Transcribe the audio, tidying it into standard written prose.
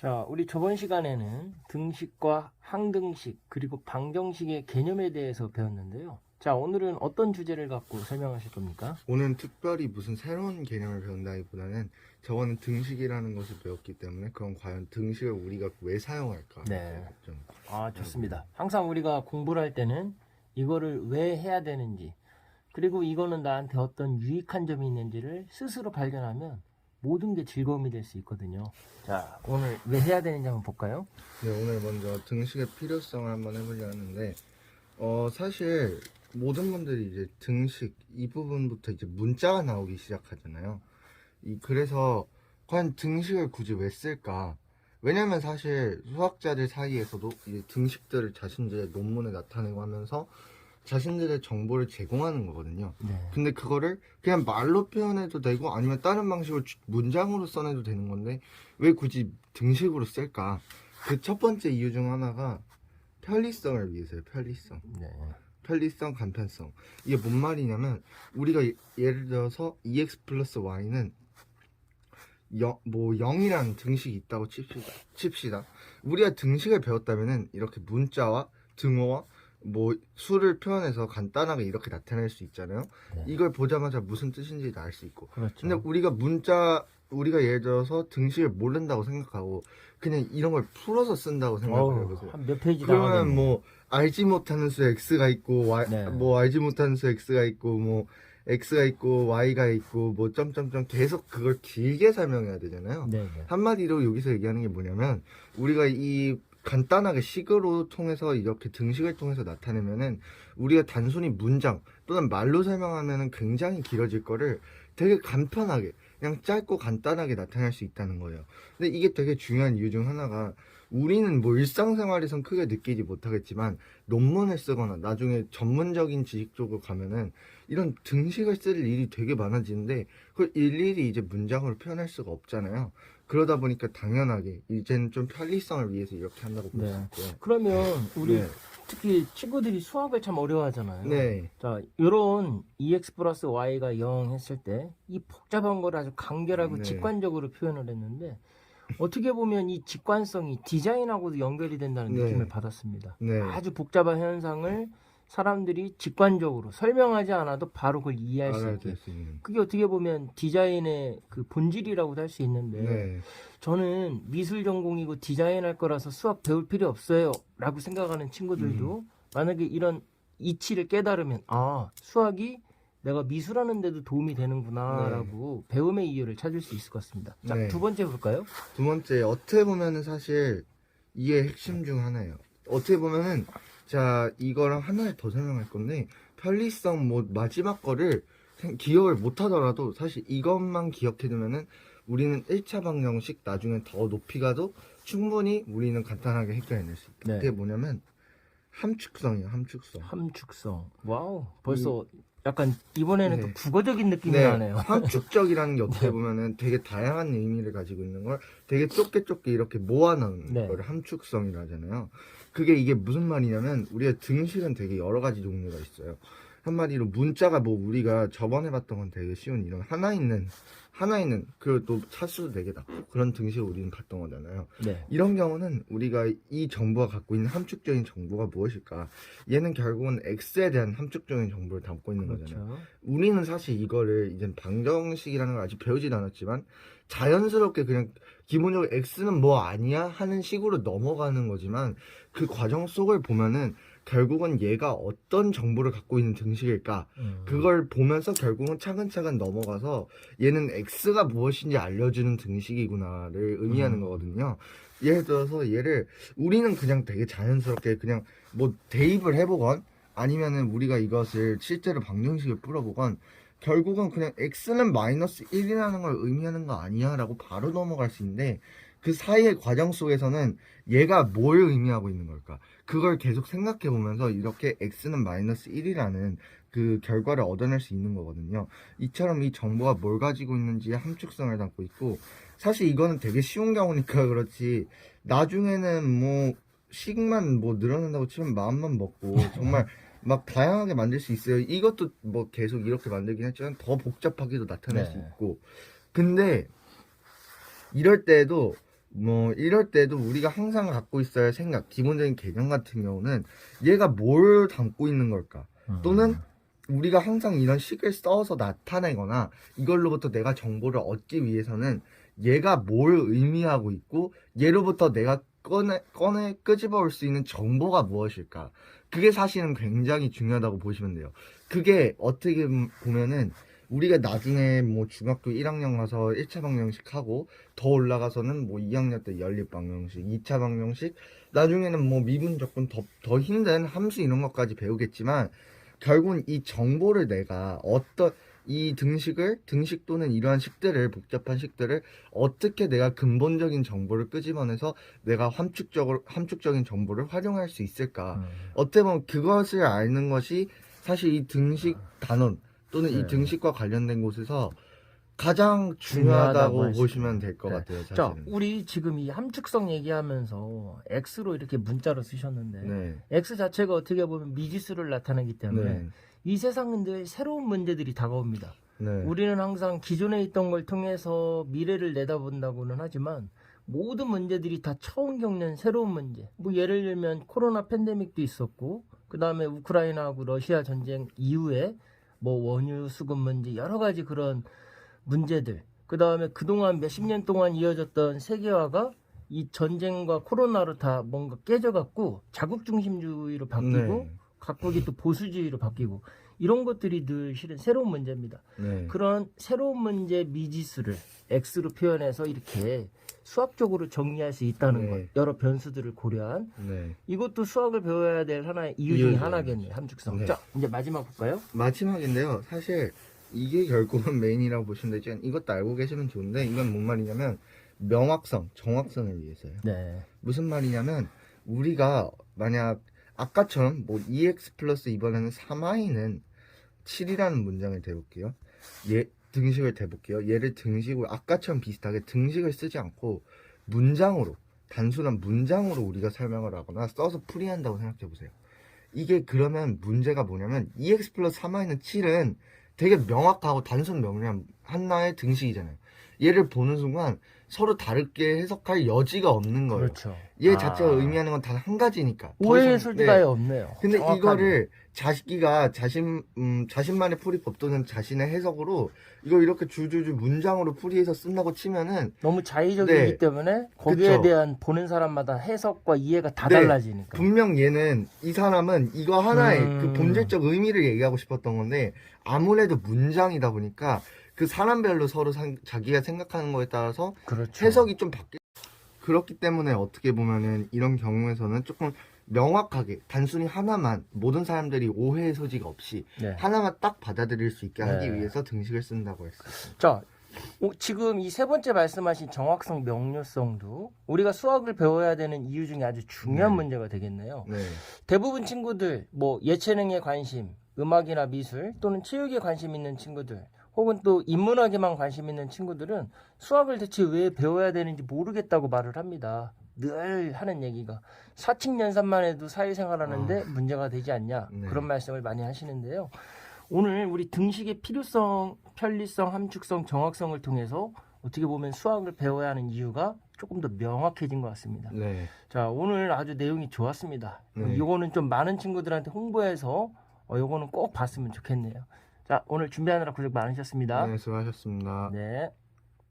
자, 우리 저번 시간에는 등식과 항등식 그리고 방정식의 개념에 대해서 배웠는데요. 자, 오늘은 어떤 주제를 갖고 설명하실 겁니까? 오늘 특별히 무슨 새로운 개념을 배운다기보다는 저거는 등식이라는 것을 배웠기 때문에 그럼 과연 등식을 우리가 왜 사용할까? 네. 좀. 좋습니다. 항상 우리가 공부를 할 때는 이거를 왜 해야 되는지, 그리고 이거는 나한테 어떤 유익한 점이 있는지를 스스로 발견하면 모든 게 즐거움이 될 수 있거든요. 자, 오늘 왜 해야 되는지 한번 볼까요? 네, 오늘 먼저 등식의 필요성을 한번 해보려 하는데 사실 모든 분들이 이제 등식 이 부분부터 이제 문자가 나오기 시작하잖아요. 그래서 과연 등식을 굳이 왜 쓸까? 왜냐면 사실 수학자들 사이에서도 이 등식들을 자신들의 논문에 나타내고 하면서 자신들의 정보를 제공하는 거거든요. 네. 근데 그거를 그냥 말로 표현해도 되고 아니면 다른 방식으로 문장으로 써내도 되는 건데 왜 굳이 등식으로 쓸까? 그 첫 번째 이유 중 하나가 편리성을 위해서요. 편리성. 네. 편리성, 간편성. 이게 뭔 말이냐면 우리가 예를 들어서 2x 플러스 y는 0이라는 등식이 있다고 칩시다. 우리가 등식을 배웠다면은 이렇게 문자와 등호와 수를 표현해서 간단하게 이렇게 나타낼 수 있잖아요. 네. 이걸 보자마자 무슨 뜻인지 알 수 있고. 그렇죠. 근데 우리가 예를 들어서 등식을 모른다고 생각하고 그냥 이런 걸 풀어서 쓴다고 생각을 해보세요. 한 몇 페이지 그러면 나가겠네. 알지 못하는 수 x가 있고 네. 알지 못하는 수 x가 있고 x가 있고 y가 있고 점점점 계속 그걸 길게 설명해야 되잖아요. 네, 네. 한마디로 여기서 얘기하는 게 뭐냐면 우리가 이 간단하게 식으로 통해서 이렇게 등식을 통해서 나타내면은 우리가 단순히 문장 또는 말로 설명하면은 굉장히 길어질 거를 되게 간편하게 그냥 짧고 간단하게 나타낼 수 있다는 거예요. 근데 이게 되게 중요한 이유 중 하나가 우리는 일상생활에선 크게 느끼지 못하겠지만 논문을 쓰거나 나중에 전문적인 지식 쪽으로 가면은 이런 등식을 쓸 일이 되게 많아지는데 그걸 일일이 이제 문장으로 표현할 수가 없잖아요. 그러다 보니까 당연하게 이제는 좀 편리성을 위해서 이렇게 한다고 볼 수 네. 있고요. 그러면 우리 네. 특히 친구들이 수학을 참 어려워하잖아요. 네. 자, 요런 2x 플러스 y가 0 했을 때 이 복잡한 걸 아주 간결하고 네. 직관적으로 표현을 했는데 어떻게 보면 이 직관성이 디자인하고도 연결이 된다는 네. 느낌을 받았습니다. 네. 아주 복잡한 현상을 사람들이 직관적으로 설명하지 않아도 바로 그걸 이해할 수 있게. 알아들 수 있는. 그게 어떻게 보면 디자인의 그 본질이라고도 할 수 있는데 네. 저는 미술 전공이고 디자인할 거라서 수학 배울 필요 없어요 라고 생각하는 친구들도 만약에 이런 이치를 깨달으면 수학이 내가 미술하는 데도 도움이 되는구나 라고 배움의 이유를 찾을 수 있을 것 같습니다. 자, 네. 두 번째 볼까요? 두 번째, 어떻게 보면은 사실 이게 핵심 중 하나예요. 어떻게 보면은, 자, 이거랑 하나를 더 설명할 건데, 편리성, 마지막 거를 기억을 못 하더라도 사실 이것만 기억해두면은 우리는 1차 방정식 나중에 더 높이 가도 충분히 우리는 간단하게 해결해낼 수 있다. 네. 그게 뭐냐면, 함축성이에요, 함축성. 함축성. 와우. 벌써 약간 이번에는 네. 또 국어적인 느낌이 나네요. 함축적이라는 게 어떻게 보면은 되게 다양한 의미를 가지고 있는 걸 되게 좁게 이렇게 모아놓은 네. 거를 함축성이라 하잖아요. 이게 무슨 말이냐면 우리가 등식은 되게 여러 가지 종류가 있어요. 한마디로 문자가 우리가 저번에 봤던 건 되게 쉬운 이런 하나 있는 그리고 또 차수도 되게 낮고 그런 등식을 우리는 봤던 거잖아요. 네. 이런 경우는 우리가 이 정보가 갖고 있는 함축적인 정보가 무엇일까? 얘는 결국은 x에 대한 함축적인 정보를 담고 있는 거잖아요. 그렇죠. 우리는 사실 이거를 이제 방정식이라는 걸 아직 배우지도 않았지만 자연스럽게 그냥 기본적으로 x는 아니야 하는 식으로 넘어가는 거지만 그 과정 속을 보면은 결국은 얘가 어떤 정보를 갖고 있는 등식일까 그걸 보면서 결국은 차근차근 넘어가서 얘는 x가 무엇인지 알려주는 등식이구나를 의미하는 거거든요. 예를 들어서 우리는 그냥 되게 자연스럽게 그냥 대입을 해보건 아니면은 우리가 이것을 실제로 방정식을 풀어보건 결국은 그냥 x는 마이너스 1이라는 걸 의미하는 거 아니야 라고 바로 넘어갈 수 있는데 그 사이의 과정 속에서는 얘가 뭘 의미하고 있는 걸까 그걸 계속 생각해 보면서 이렇게 x는 마이너스 1이라는 그 결과를 얻어낼 수 있는 거거든요. 이처럼 이 정보가 뭘 가지고 있는지의 함축성을 담고 있고 사실 이거는 되게 쉬운 경우니까 그렇지 나중에는 식만 늘어난다고 치면 마음만 먹고 정말 막 다양하게 만들 수 있어요. 이것도 계속 이렇게 만들긴 했지만 더 복잡하게도 나타낼 수 있고 근데 이럴 때에도 뭐 이럴 때도 우리가 항상 갖고 있어야 할 생각, 기본적인 개념 같은 경우는 얘가 뭘 담고 있는 걸까? 또는 우리가 항상 이런 식을 써서 나타내거나 이걸로부터 내가 정보를 얻기 위해서는 얘가 뭘 의미하고 있고 얘로부터 내가 꺼내 끄집어올 수 있는 정보가 무엇일까? 그게 사실은 굉장히 중요하다고 보시면 돼요. 그게 어떻게 보면은 우리가 나중에 뭐 중학교 1학년 가서 1차 방정식 하고 더 올라가서는 뭐 2학년 때 연립 방정식, 2차 방정식, 나중에는 뭐 미분 적분 더 힘든 함수 이런 것까지 배우겠지만 결국은 이 정보를 내가 이 등식 또는 이러한 식들을, 복잡한 식들을 어떻게 내가 근본적인 정보를 끄집어내서 내가 함축적인 정보를 활용할 수 있을까? 어떻게 보면 그것을 아는 것이 사실 이 등식 단원 또는 이 네. 등식과 관련된 곳에서 가장 중요하다고 할 수 보시면 있어요. 될 것 네. 같아요. 자, 사실은. 우리 지금 이 함축성 얘기하면서 X로 이렇게 문자로 쓰셨는데 네. X 자체가 어떻게 보면 미지수를 나타내기 때문에 네. 이 세상인데 새로운 문제들이 다가옵니다. 네. 우리는 항상 기존에 있던 걸 통해서 미래를 내다본다고는 하지만 모든 문제들이 다 처음 겪는 새로운 문제. 뭐 예를 들면 코로나 팬데믹도 있었고 그 다음에 우크라이나하고 러시아 전쟁 이후에 뭐 원유 수급 문제 여러 가지 그런 문제들. 그 다음에 그동안 몇십 년 동안 이어졌던 세계화가 이 전쟁과 코로나로 다 뭔가 깨져갖고 자국 중심주의로 바뀌고 네. 각국이 또 보수주의로 바뀌고 이런 것들이 늘 실은 새로운 문제입니다. 네. 그런 새로운 문제 미지수를 X로 표현해서 이렇게 수학적으로 정리할 수 있다는 네. 것. 여러 변수들을 고려한 네. 이것도 수학을 배워야 될 하나의 이유 중에 이유죠. 하나겠네요. 함축성. 네. 자, 이제 마지막 볼까요? 마지막인데요. 사실 이게 결국은 메인이라고 보시면 되죠. 이것도 알고 계시면 좋은데 이건 뭔 말이냐면 명확성, 정확성을 위해서요. 네. 무슨 말이냐면 우리가 만약 아까처럼 뭐 2x 플러스 이번에는 3i는 7이라는 문장을 대볼게요. 등식을 대볼게요. 얘를 등식으로 아까처럼 비슷하게 등식을 쓰지 않고 문장으로 단순한 문장으로 우리가 설명을 하거나 써서 풀이한다고 생각해 보세요. 이게 그러면 문제가 뭐냐면 2x 플러스 3i는 7은 되게 명확하고 단순 명료한 하나의 등식이잖아요. 얘를 보는 순간 서로 다르게 해석할 여지가 없는 거예요. 그렇죠. 얘 자체가 의미하는 건 단 한 가지니까. 더 오해의 이상- 소지가 네. 없네요. 근데 정확하게. 이거를 자기가 자신만의 풀이법 또는 자신의 해석으로 이걸 이렇게 줄줄줄 문장으로 풀이해서 쓴다고 치면은 너무 자의적이기 네. 때문에 거기에 그쵸. 대한 보는 사람마다 해석과 이해가 다 네. 달라지니까. 분명 이 사람은 이거 하나의 그 음. 본질적 의미를 얘기하고 싶었던 건데 아무래도 문장이다 보니까 그 사람별로 서로 자기가 생각하는 거에 따라서 그렇죠. 해석이 좀 그렇기 때문에 어떻게 보면은 이런 경우에서는 조금 명확하게 단순히 하나만 모든 사람들이 오해의 소지가 없이 네. 하나만 딱 받아들일 수 있게 하기 네. 위해서 등식을 쓴다고 했어요. 자, 지금 이 세 번째 말씀하신 정확성, 명료성도 우리가 수학을 배워야 되는 이유 중에 아주 중요한 네. 문제가 되겠네요. 네. 대부분 친구들, 뭐 예체능에 관심, 음악이나 미술 또는 체육에 관심 있는 친구들, 혹은 또 인문학에만 관심 있는 친구들은 수학을 대체 왜 배워야 되는지 모르겠다고 말을 합니다. 늘 하는 얘기가 사칙연산만 해도 사회생활하는데 문제가 되지 않냐 네. 그런 말씀을 많이 하시는데요. 오늘 우리 등식의 필요성, 편리성, 함축성, 정확성을 통해서 어떻게 보면 수학을 배워야 하는 이유가 조금 더 명확해진 것 같습니다. 네. 자, 오늘 아주 내용이 좋았습니다. 네. 이거는 좀 많은 친구들한테 홍보해서 이거는 꼭 봤으면 좋겠네요. 자, 오늘 준비하느라 고생 많으셨습니다. 네, 수고하셨습니다. 네.